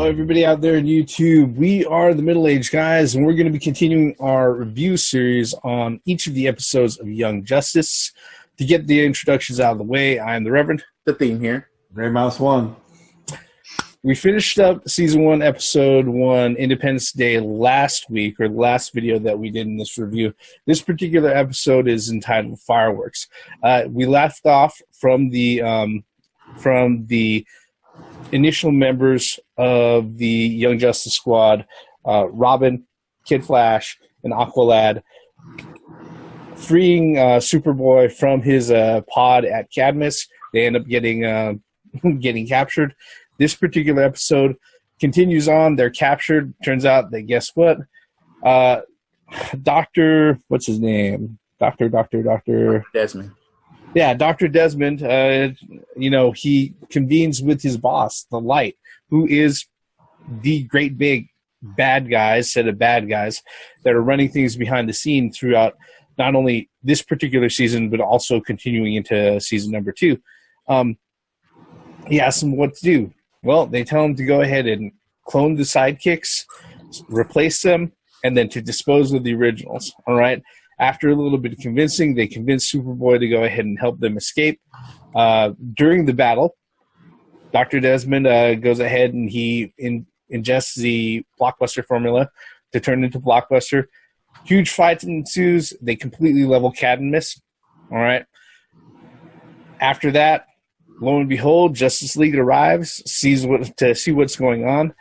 everybody out there in YouTube. We are the Middle-Aged Guys, and we're going to be continuing our review series on each of the episodes of Young Justice. To get the introductions out of the way, I am the Reverend. The Theme here. Gray Mouse 1. We finished up Season 1, Episode 1, Independence Day last week, or the last video that we did in this review. This particular episode is entitled Fireworks. We left off from the initial members of the Young Justice Squad, Robin, Kid Flash, and Aqualad, freeing Superboy from his pod at Cadmus. They end up getting getting captured. This particular episode continues on. They're captured. Turns out that, guess what? What's his name? Dr. Desmond. Yeah, Dr. Desmond, he convenes with his boss, the Light, who is the great big bad guys, set of bad guys that are running things behind the scene throughout not only this particular season, but also continuing into season number 2. He asks them what to do. Well, they tell him to go ahead and clone the sidekicks, replace them, and then to dispose of the originals. All right. After a little bit of convincing, they convince Superboy to go ahead and help them escape. During the battle, Dr. Desmond goes ahead and he ingests the Blockbuster formula to turn into Blockbuster. Huge fight ensues. They completely level Cadmus. All right. After that, lo and behold, Justice League arrives, to see what's going on.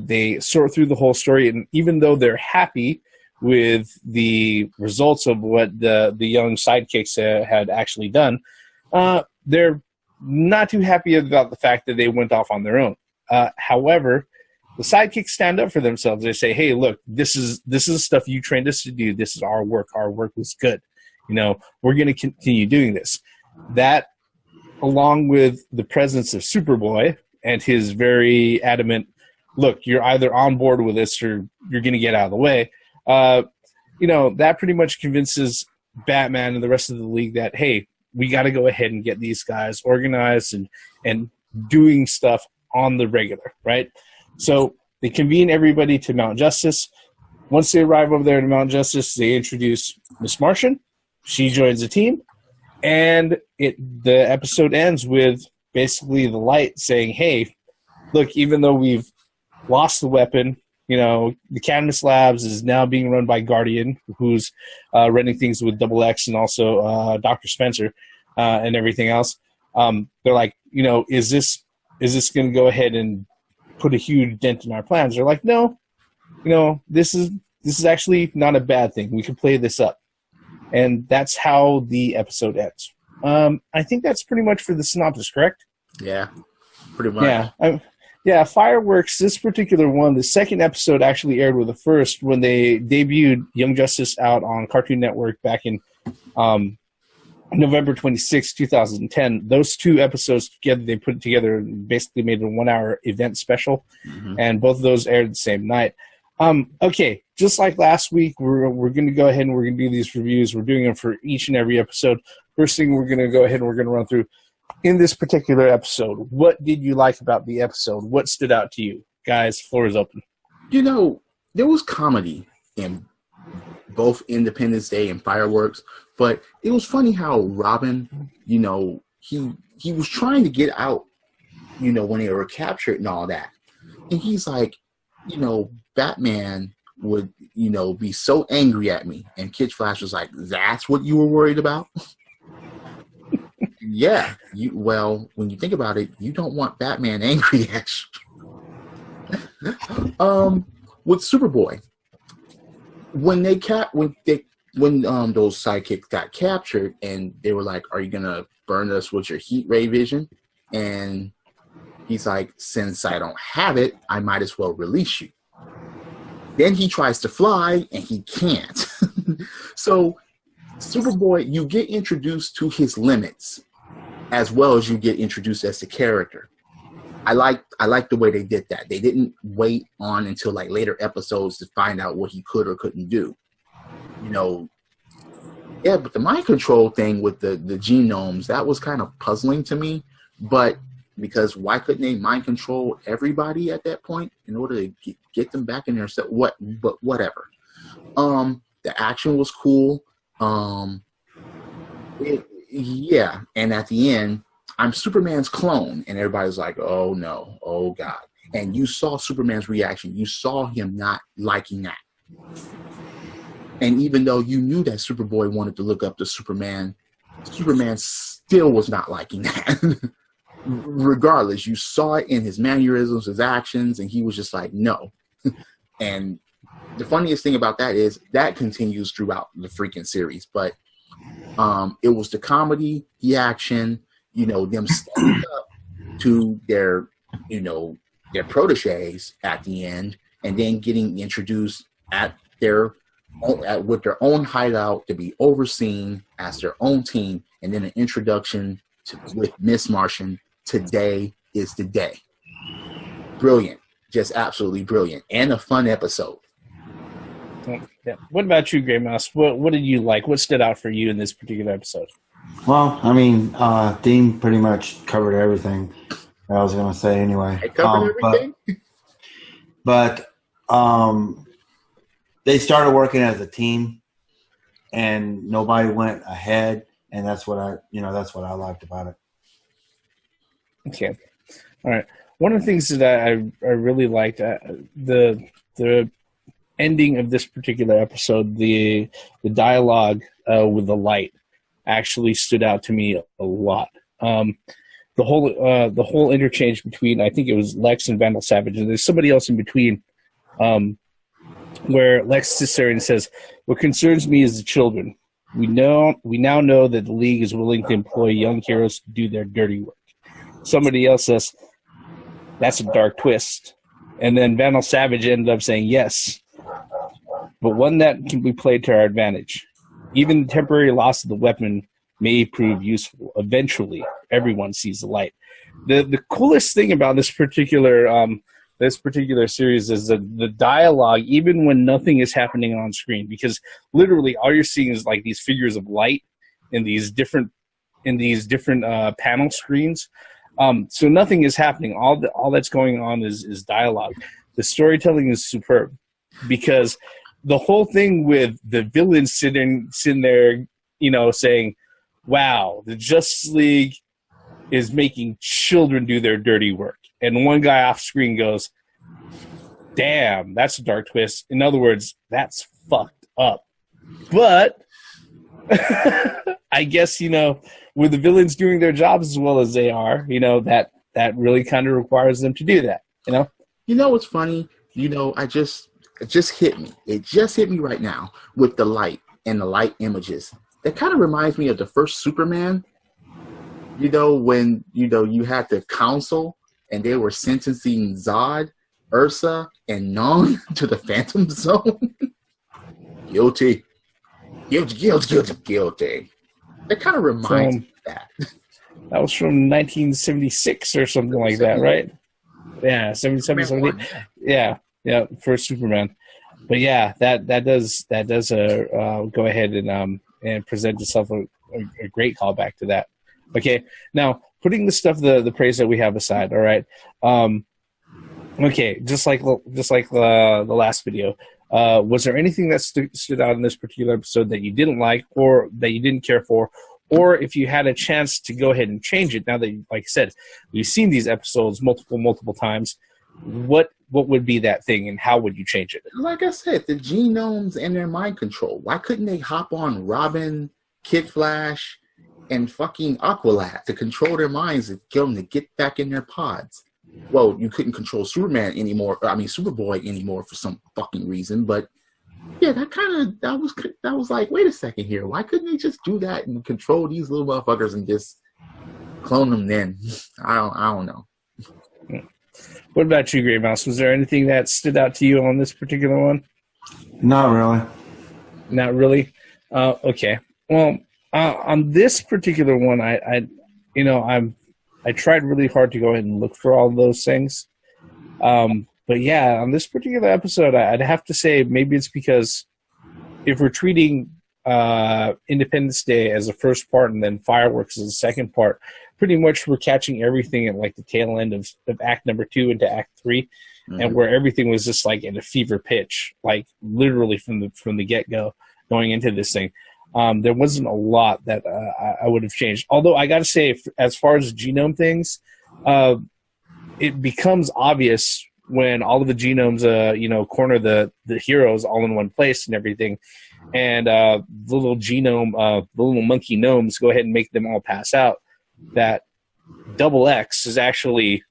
They sort through the whole story, and even though they're happy with the results of what the young sidekicks had actually done, they're not too happy about the fact that they went off on their own. However, the sidekicks stand up for themselves. They say, "Hey, look, this is stuff you trained us to do. This is our work. Our work was good. We're going to continue doing this." That, along with the presence of Superboy and his very adamant, "Look, you're either on board with this or you're going to get out of the way." That pretty much convinces Batman and the rest of the league that, hey, we got to go ahead and get these guys organized and doing stuff on the regular, right? So they convene everybody to Mount Justice. Once they arrive over there to Mount Justice, they introduce Miss Martian. She joins the team, and the episode ends with basically the Light saying, hey, look, even though we've lost the weapon, the Cadmus Labs is now being run by Guardian, who's running things with Double X and also Dr. Spencer and everything else. They're like, is this going to go ahead and put a huge dent in our plans? They're like, no, this is actually not a bad thing. We can play this up. And that's how the episode ends. I think that's pretty much for the synopsis, correct? Yeah, pretty much. Yeah, Fireworks, this particular one, the second episode actually aired with the first when they debuted Young Justice out on Cartoon Network back in November 26, 2010. Those two episodes together, they put it together and basically made a 1-hour event special, and both of those aired the same night. Okay, just like last week, we're going to go ahead and we're going to do these reviews. We're doing them for each and every episode. First thing we're going to go ahead and we're going to run through, in this particular episode, what did you like about the episode? What stood out to you? Guys, floor is open. There was comedy in both Independence Day and Fireworks, but it was funny how Robin, he was trying to get out, when they were captured and all that. And he's like, Batman would, be so angry at me. And Kid Flash was like, that's what you were worried about? Yeah. When you think about it, you don't want Batman angry at you. With Superboy, when those sidekicks got captured and they were like, are you going to burn us with your heat ray vision? And he's like, since I don't have it, I might as well release you. Then he tries to fly and he can't. So Superboy, you get introduced to his limits as well as you get introduced as the character. I like the way they did that. They didn't wait on until like later episodes to find out what he could or couldn't do. But the mind control thing with the genomes, that was kind of puzzling to me. But because why couldn't they mind control everybody at that point in order to get them back in their set? But whatever. The action was cool. Yeah, and at the end, I'm Superman's clone, and everybody's like, "Oh no, oh god!" And you saw Superman's reaction. You saw him not liking that. And even though you knew that Superboy wanted to look up to Superman, Superman still was not liking that. Regardless, you saw it in his mannerisms, his actions, and he was just like, no. And the funniest thing about that is that continues throughout the freaking series. But it was the comedy, the action, them standing up to their proteges at the end, and then getting introduced with their own hideout to be overseen as their own team, and then an introduction with Miss Martian. Today is the day. Brilliant, just absolutely brilliant, and a fun episode. Yeah. What about you, Grey Mouse? What did you like? What stood out for you in this particular episode? Well, I mean, Dean pretty much covered everything I was going to say anyway. I covered everything? But they started working as a team, and nobody went ahead, and that's what I liked about it. Okay, all right. One of the things that I really liked, the ending of this particular episode, the dialogue with the light actually stood out to me a lot. The whole interchange between, I think it was Lex and Vandal Savage, and there's somebody else in between, where Lex sits there and says, "What concerns me is the children. We now know that the League is willing to employ young heroes to do their dirty work." Somebody else says, "That's a dark twist." And then Vandal Savage ended up saying, "Yes, but one that can be played to our advantage. Even the temporary loss of the weapon may prove useful. Eventually, everyone sees the light." The coolest thing about this particular series is the dialogue, even when nothing is happening on screen, because literally all you're seeing is like these figures of light in these different panel screens. So nothing is happening. All that's going on is dialogue. The storytelling is superb, because the whole thing with the villains sitting there, saying, "Wow, the Justice League is making children do their dirty work," and one guy off screen goes, "Damn, that's a dark twist." In other words, that's fucked up. But I guess, with the villains doing their jobs as well as they are, that really kind of requires them to do that, What's funny? It just hit me. It just hit me right now with the light and the light images. That kind of reminds me of the first Superman, when, you had the council and they were sentencing Zod, Ursa, and Non to the Phantom Zone. Guilty. Guilty. That kind of reminds me of that. That was from 1976 or something like that, right? Yeah, 77, 78. Yeah, first Superman. But yeah, that does go ahead and present itself a great callback to that. Okay, now putting the praise that we have aside, all right. Okay, just like the last video, was there anything that stood out in this particular episode that you didn't like, or that you didn't care for, or if you had a chance to go ahead and change it? Now that, like I said, we've seen these episodes multiple times, what would be that thing, and how would you change it? Like I said, the genomes and their mind control. Why couldn't they hop on Robin, Kid Flash, and fucking Aqualad to control their minds and get them to get back in their pods? Well, you couldn't control Superboy anymore for some fucking reason, but yeah, that was like, wait a second here. Why couldn't they just do that and control these little motherfuckers and just clone them then? I don't know. What about you, Grey Mouse? Was there anything that stood out to you on this particular one? Not really. Not really? Okay. Well, on this particular one, I tried really hard to go ahead and look for all those things. But yeah, on this particular episode, I'd have to say maybe it's because if we're treating Independence Day as the first part and then fireworks as the second part, pretty much were catching everything at like the tail end of act number 2 into act 3, and where everything was just like at a fever pitch, like literally from the get go going into this thing. There wasn't a lot that I would have changed. Although I got to say, as far as genome things, it becomes obvious when all of the genomes, corner the heroes all in one place and everything, and the little genome, the little monkey gnomes go ahead and make them all pass out, that Double X is actually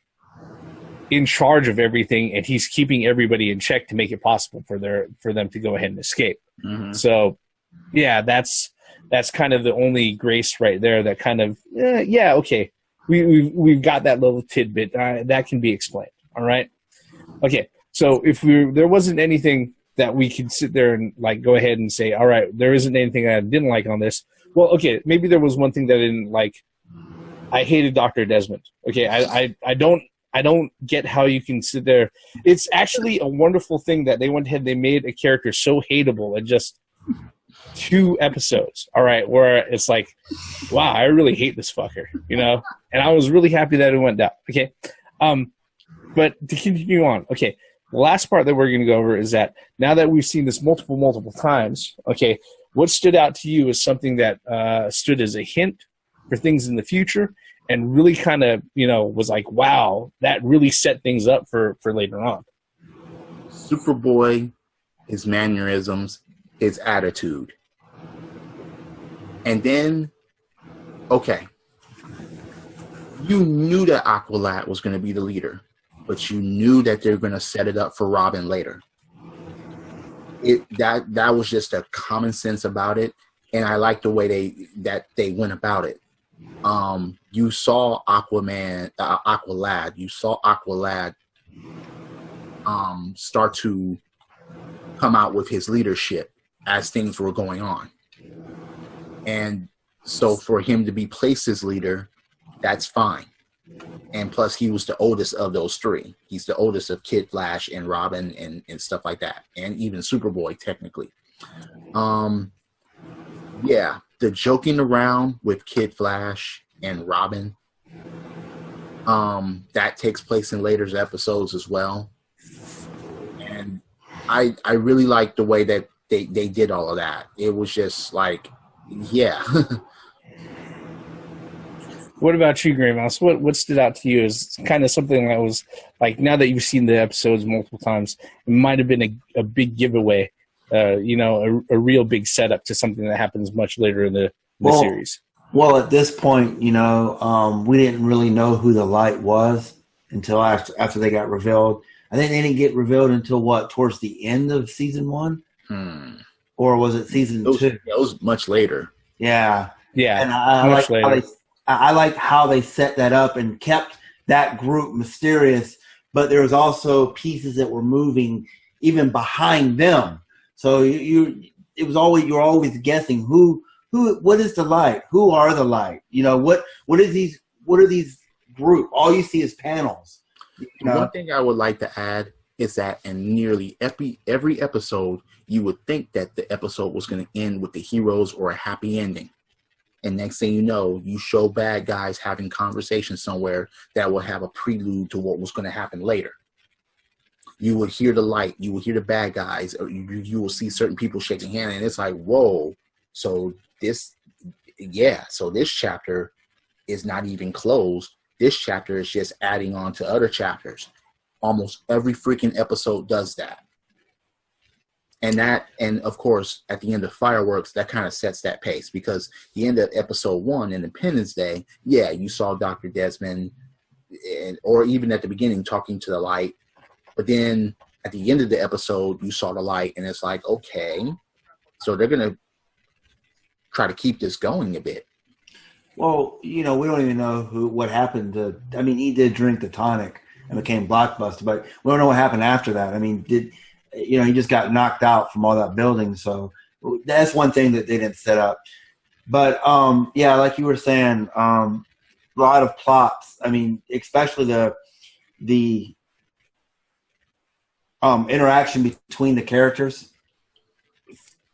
in charge of everything, and he's keeping everybody in check to make it possible for them to go ahead and escape. So, yeah, that's kind of the only grace right there. That kind of okay, we've got that little tidbit that can be explained. All right, okay. So if there wasn't anything that we could sit there and like go ahead and say, all right, there isn't anything I didn't like on this. Well, okay, maybe there was one thing that I didn't like. I hated Dr. Desmond. Okay, I don't get how you can sit there. It's actually a wonderful thing that they went ahead and they made a character so hateable in just 2 episodes. All right, where it's like, wow, I really hate this fucker, And I was really happy that it went down. Okay, but to continue on, okay, the last part that we're going to go over is that now that we've seen this multiple times, okay, what stood out to you is something that stood as a hint for things in the future, and really kind of, was like, wow, that really set things up for later on. Superboy, his mannerisms, his attitude. And then, okay, you knew that Aqualad was going to be the leader, but you knew that they're going to set it up for Robin later. That was just a common sense about it, and I like the way they went about it. You saw Aqualad. You saw Aqualad start to come out with his leadership as things were going on, and so for him to be placed as leader, that's fine. And plus, he was the oldest of those 3. He's the oldest of Kid Flash and Robin and stuff like that, and even Superboy technically. Yeah, the joking around with Kid Flash and Robin, that takes place in later episodes as well. And I really like the way that they did all of that. It was just like, yeah. What about you, Gray Mouse? What stood out to you as kind of something that was like, now that you've seen the episodes multiple times, it might have been a big giveaway, a real big setup to something that happens much later in the series. Well, at this point, we didn't really know who the Light was until after they got revealed. I think they didn't get revealed until towards the end of season 1? Or was it season 2? It was much later. Yeah. Yeah. And I like how they set that up and kept that group mysterious, but there was also pieces that were moving even behind them. So you were always guessing what is the Light? Who are the Light? What are these group? All you see is panels. One thing I would like to add is that in nearly every episode, you would think that the episode was going to end with the heroes or a happy ending. And next thing you know, you show bad guys having conversations somewhere that will have a prelude to what was going to happen later. You would hear the Light, you would hear the bad guys, or you will see certain people shaking hands, and it's like, whoa. So this chapter is not even closed. This chapter is just adding on to other chapters. Almost every freaking episode does that. And of course, at the end of Fireworks, that kind of sets that pace, because the end of episode 1, Independence Day, yeah, you saw Dr. Desmond, or even at the beginning, talking to the Light. But then at the end of the episode, you saw the Light, and it's like, okay, so they're going to try to keep this going a bit. Well, we don't even know what happened to. I mean, he did drink the tonic and became Blockbuster, but we don't know what happened after that. I mean, he just got knocked out from all that building, so that's one thing that they didn't set up. But yeah, like you were saying, a lot of plots. I mean, especially the interaction between the characters,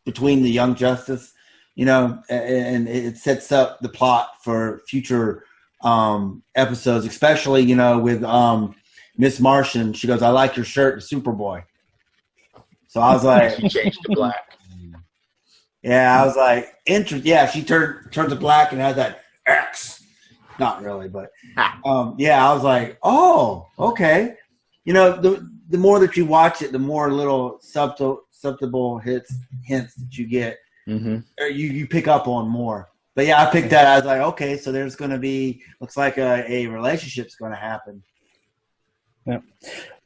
between the Young Justice, and it sets up the plot for future episodes, especially, you know, with Miss Martian. She goes, "I like your shirt, Superboy." So I was like, She changed to black. yeah, I was like, yeah, she turns to black and has that X. Not really, but yeah, I was like, oh, okay. You know, the more that you watch it, the more little subtle hints that you get, or you pick up on more. But yeah, I picked that. I was like, okay, so there's going to be, looks like a relationship's going to happen. Yeah.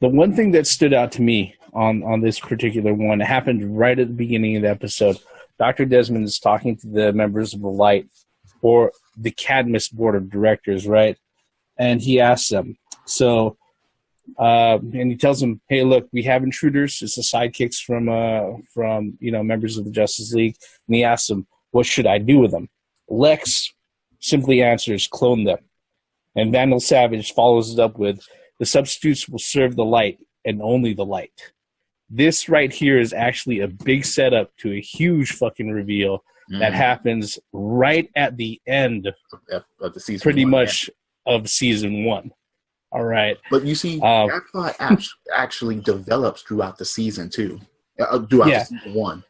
The one thing that stood out to me on this particular one, it happened right at the beginning of the episode. Dr. Desmond is talking to the members of the Light, or the Cadmus board of directors, right? And he asks them, so, and he tells them, hey, look, we have intruders. It's the sidekicks from members of the Justice League. And he asks them, what should I do with them? Lex simply answers, clone them. And Vandal Savage follows it up with, the substitutes will serve the Light and only the Light. This right here is actually a big setup to a huge fucking reveal that happens right at the end of the season, pretty much of season 1. All right. But you see, that plot actually develops throughout the season too. Season 1.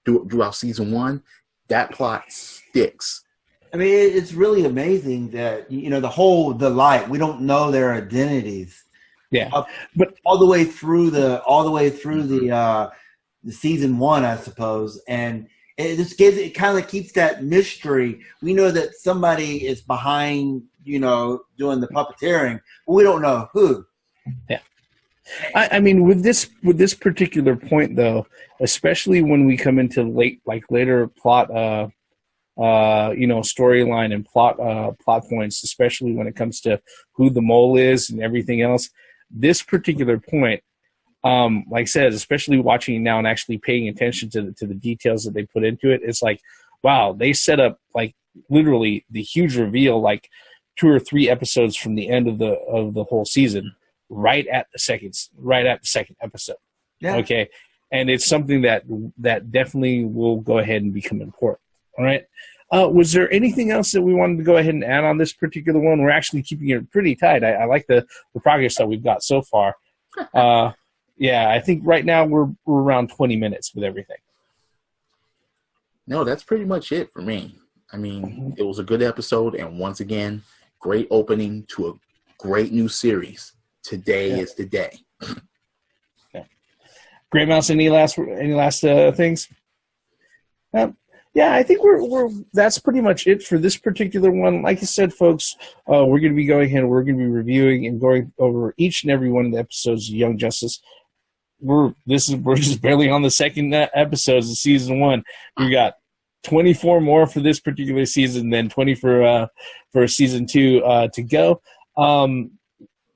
Throughout season 1, that plot sticks. I mean, it's really amazing that, you know, the Light, we don't know their identities. Yeah. But all the way through the season 1, I suppose, and it kind of keeps that mystery. We know that somebody is behind, you know, doing the puppeteering, but we don't know who. Yeah. I mean, with this particular point though, especially when we come into later plot, storyline and plot points, especially when it comes to who the mole is and everything else. This particular point, like I said, especially watching it now and actually paying attention to the details that they put into it, it's like, wow, they set up like literally the huge reveal like 2 or 3 episodes from the end of the whole season, right at the second episode. Yeah. Okay, and it's something that definitely will go ahead and become important. All right. Was there anything else that we wanted to go ahead and add on this particular one? We're actually keeping it pretty tight. I like the progress that we've got so far. Yeah, I think right now we're around 20 minutes with everything. No, that's pretty much it for me. I mean, it was a good episode, and once again, great opening to a great new series. Today is the day. Yeah. Great Mouse, any last things? Yeah, I think that's pretty much it for this particular one. Like I said, folks, we're going to be going ahead and we're going to be reviewing and going over each and every one of the episodes of Young Justice. We're just barely on the second episodes of season 1. We got 24 more for this particular season, then 20 for season 2 to go.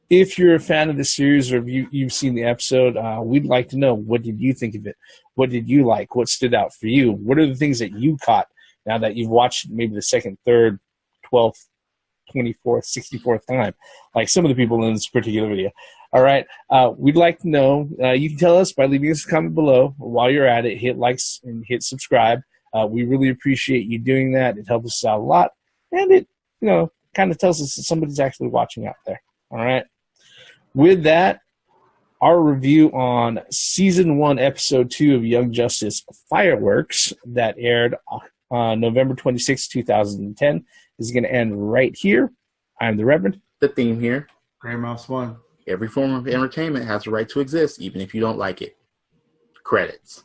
If you're a fan of the series or if you've seen the episode, we'd like to know, what did you think of it? What did you like? What stood out for you? What are the things that you caught now that you've watched maybe the 2nd, 3rd, 12th, 24th, 64th time, like some of the people in this particular video? All right. We'd like to know. You can tell us by leaving us a comment below. While you're at it, hit likes and hit subscribe. We really appreciate you doing that. It helps us out a lot. And it, kind of tells us that somebody's actually watching out there. All right. With that, our review on Season 1, Episode 2 of Young Justice Fireworks that aired on November 26, 2010 is going to end right here. I'm the Reverend. The theme here. Grey Mouse 1. Every form of entertainment has a right to exist, even if you don't like it. Credits.